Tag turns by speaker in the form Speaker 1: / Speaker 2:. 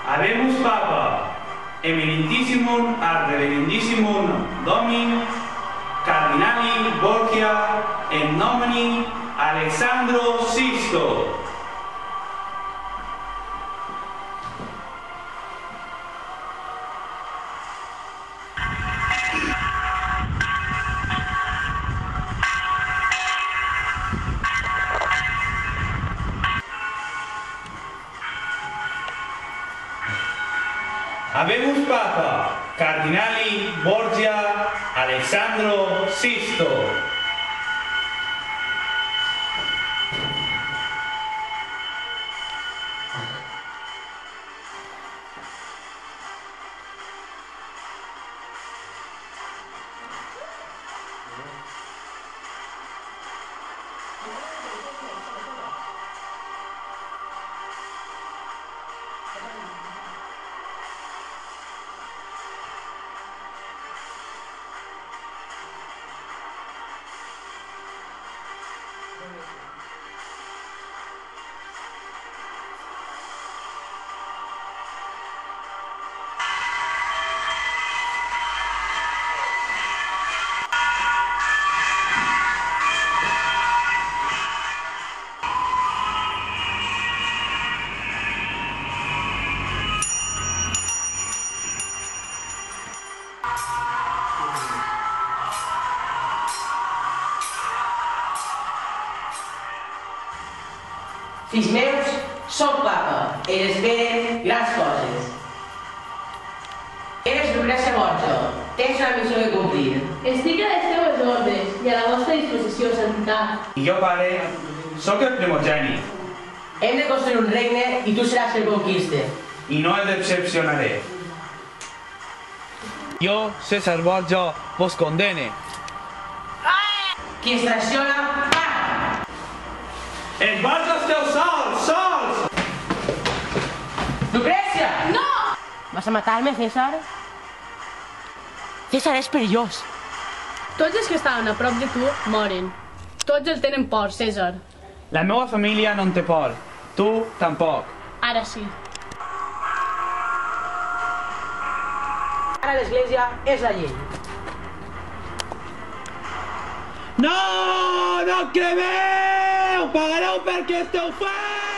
Speaker 1: Habemus Papa, Emeritissimum ad Reverendissimum Domini Cardinali Borgia et nomini Alessandro Sisto. Habemus Papa, Cardinali Borgia Alessandro Sisto.
Speaker 2: Fills meus, soc papa i esperen grans coses. Eres Lucrecia Borgia, tens una missió que complir.
Speaker 3: Estic a les teves ordres i a la vostra disposició, santitat.
Speaker 1: I jo, pare, sóc el primogènit.
Speaker 2: Hem de construir un regne i tu seràs el conquiste.
Speaker 1: I no el decepcionaré.
Speaker 4: Jo, César Borgia, vos condene.
Speaker 2: Qui es traiciona, paga!
Speaker 1: Els Borgia esteu sols, sols!
Speaker 2: Lucrecia!
Speaker 3: No!
Speaker 2: Vas a matar-me, César? César és perillós.
Speaker 3: Tots els que estaven a prop de tu moren. Tots el tenen por, César.
Speaker 4: La meva família no en té por. Tu, tampoc.
Speaker 3: Ara sí.
Speaker 2: Ara l'església és la llei.
Speaker 4: No! No cremeu! Pagareu perquè esteu fent!